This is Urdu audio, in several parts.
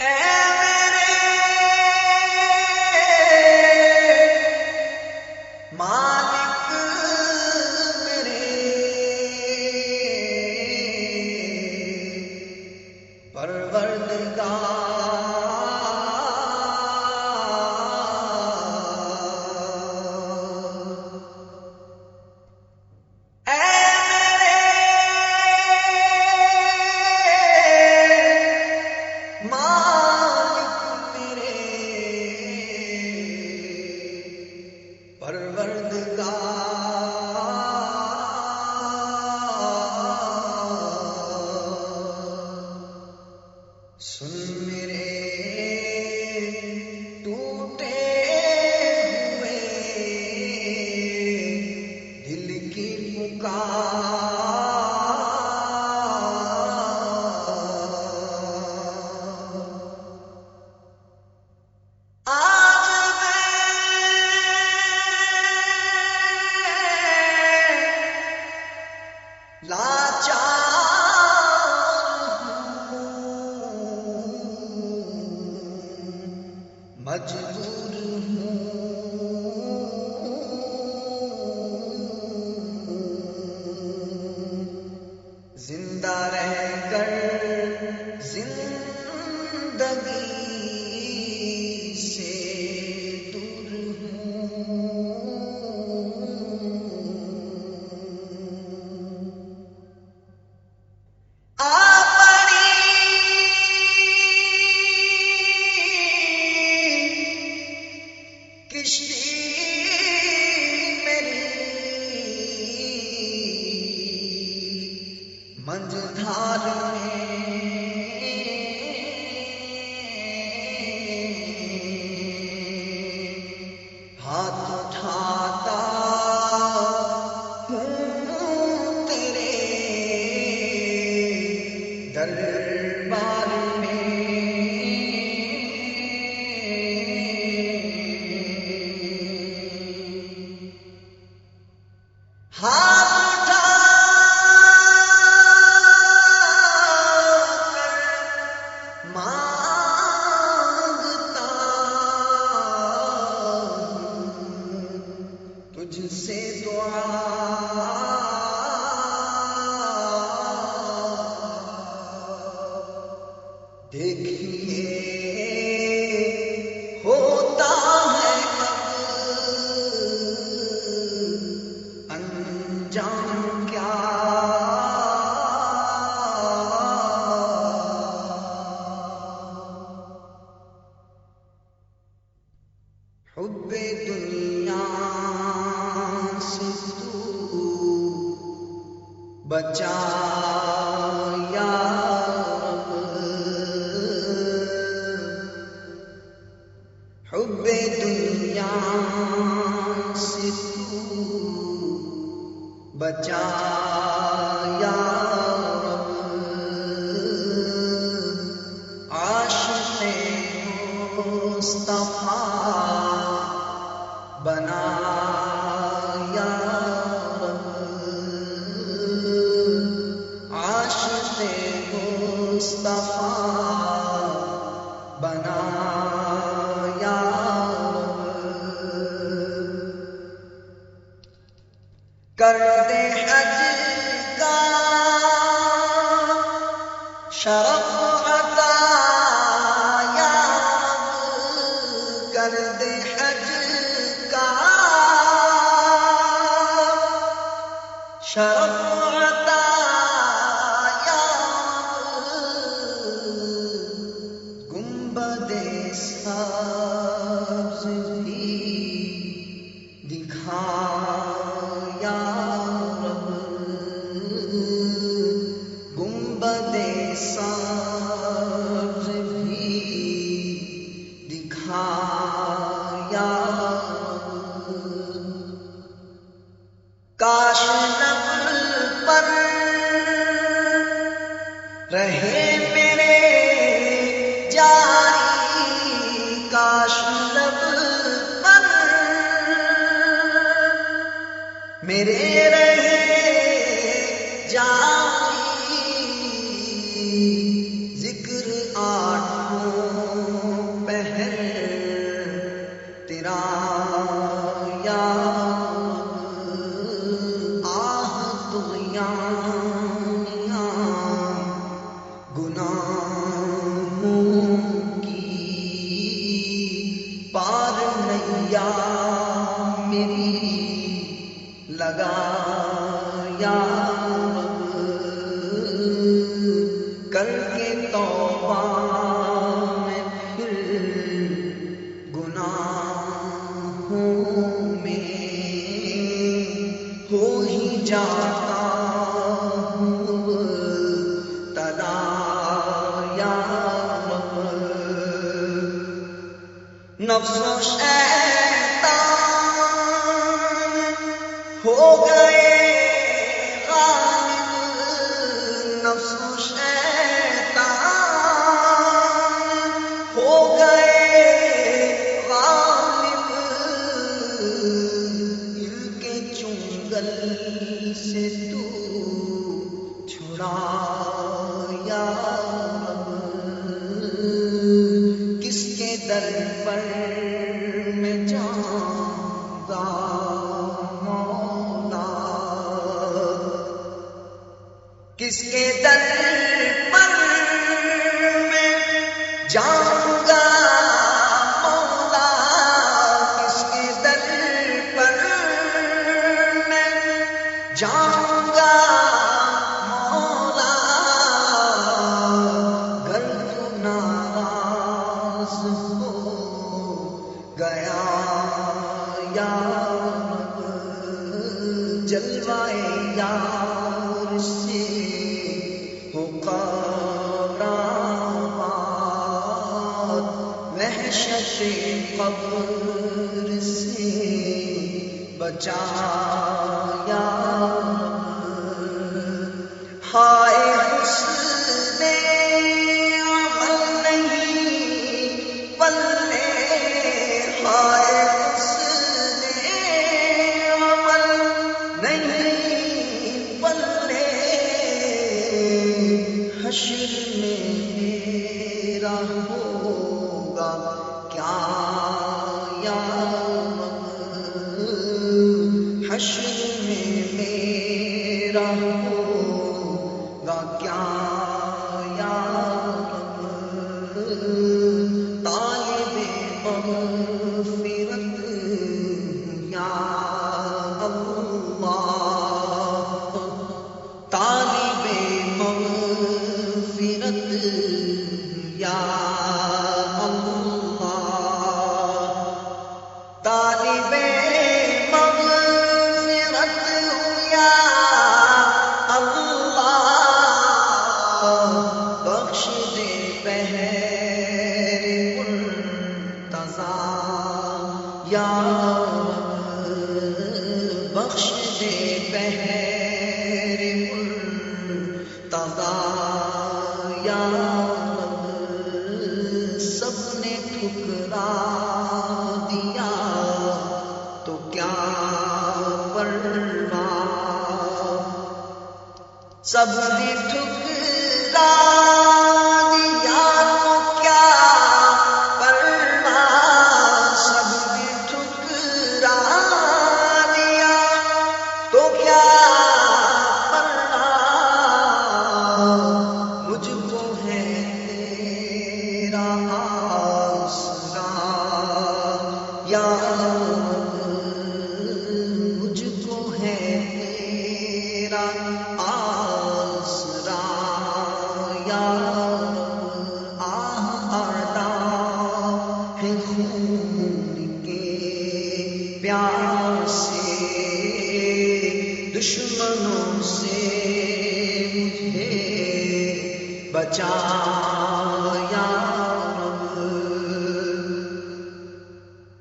اے میرے مالک میرے پروردگار، سن میرے ٹوٹے ہوئے دل کی پکار، آج میں لاچار مجبور ہوں، زندہ رہ کر زندگی سے دور ہوں، کشتی میری منجھدھار میں ہاتھ اٹھاتا ہوں تیرے دربار میں، ہاتھ اٹھا کر مانگتا ہوں تجھ سے دعا، دیکھیے ہوتا ہے انجام کیا، حب دنیا سے تو بچا یا رب، حب دنیا سے تو بچا یا رب، عاشق مصطفیٰ بنا یا رب، عاشق مصطفیٰ بنا یا کر دے حج کا شرف عطا یا رب، کر دے حج کا شرف عطا یا رب، گنبد سبز بھی دکھا یا رب، گنبد سبز بھی دکھا یا رب، کاش لب پر رہے میرے جاری، کاش لب نفس و شیطان ہو گئے غالب، نفس و شیطان ہو گئے غالب، ان کے چنگل سے تو چھڑا یا رب، کس کے در پر میں جاؤں گا مولا، کس کے در پر میں جاؤں گا مولا، کس کے در پر میں جاؤں گا مولا، گر تو ناراض ہو گیا یا رب، جلوائے یار سے ہو قرابات، وحشت قبر سے بچا یا رب، ہائے حسن عمل نہیں پلے، ہائے حسن عمل نہیں پلے، حشر میں میرا ہوگا کیا یا رب، حشر میں میرا ہوگا کیا یا رب، طالب مغفرت یا اللہ، طالب مغفرت یا اللہ، طالب مغفرت یا اللہ، بخش دے بہر منتظر یا رب، بخش دے بہر منتظر یا رب، سب نے ٹھکرا دیا تو کیا پرواہ، سب نے ٹھکرا دیا تو کیا پرواہ، سب نے ٹھکرا دیا تو کیا پرواہ، مجھ کو ہے تیرا آسرا یا رب، مجھ کو ہے تیرا آسرا یا رب، آہدا ہے خون کے پیار سے، دشمنوں سے مجھے بچا یا رب،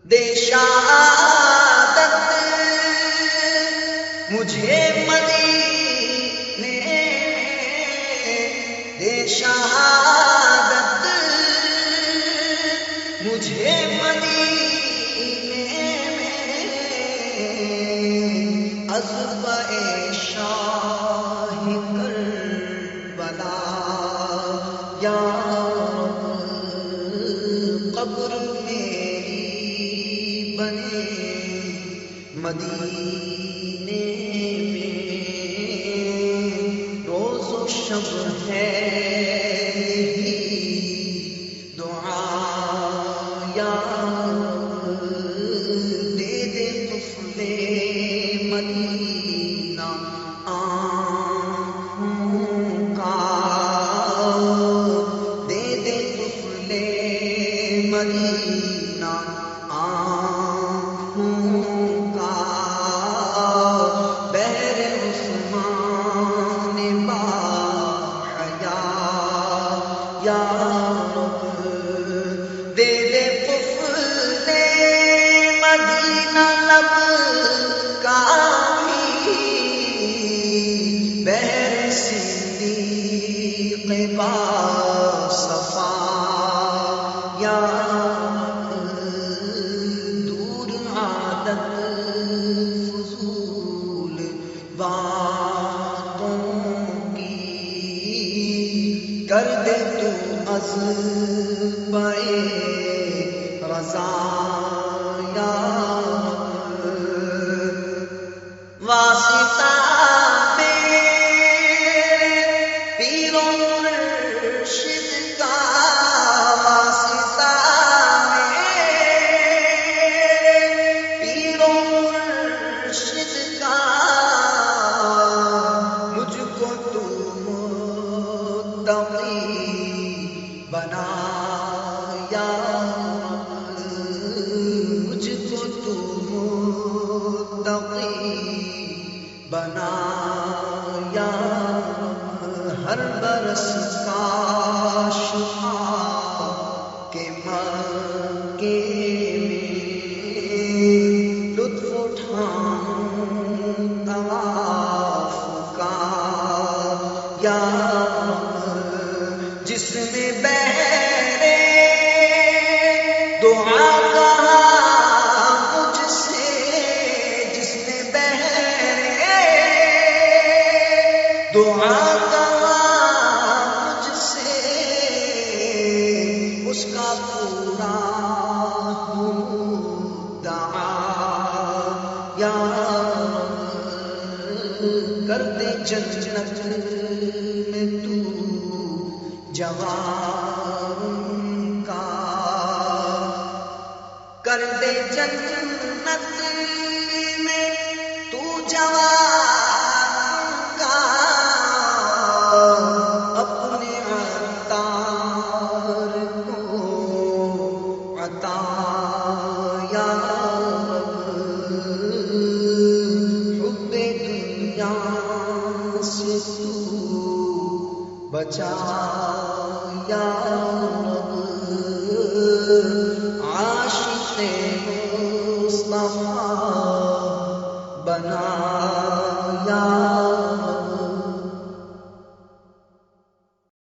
دے شہادت مجھے مدینے میں، دے شہادت مجھے مدینے میں، عذبِ شاہ کربلا یا رب، قبر میری بنے مدینے میں، روز و شب ہے دعا یا رب، دے دے طفل مدینہ آنکھوں کا، دے دے طفل مدینہ آنکھوں کا، بہر عثمان با حیا یا رب، دے دے طفل طلب کا بھی بحر صدیق با صفا یا دور عادت فضول باتوں کی کر دے تو از بے رضا یا واسطہ میرے پیر و مرشد کا، واسطہ میرے پیر و مرشد کا، مجھ کو تو متقی بنا یا مجھ کو تو متقی بنا یا ہر برس کاش کے مکے میں لطف اٹھاؤں طواف کا یا جس میں بہرے دعا کہا مجھ سے، جس نے بہرے دعا کہا مجھ سے، اس کا پورا دعا یا کر دے جنت میں تو جوان کا، کر دے جنت میں تو جوان کا، اپنے عطار کو عطا یا حب دنیا سے تو بچا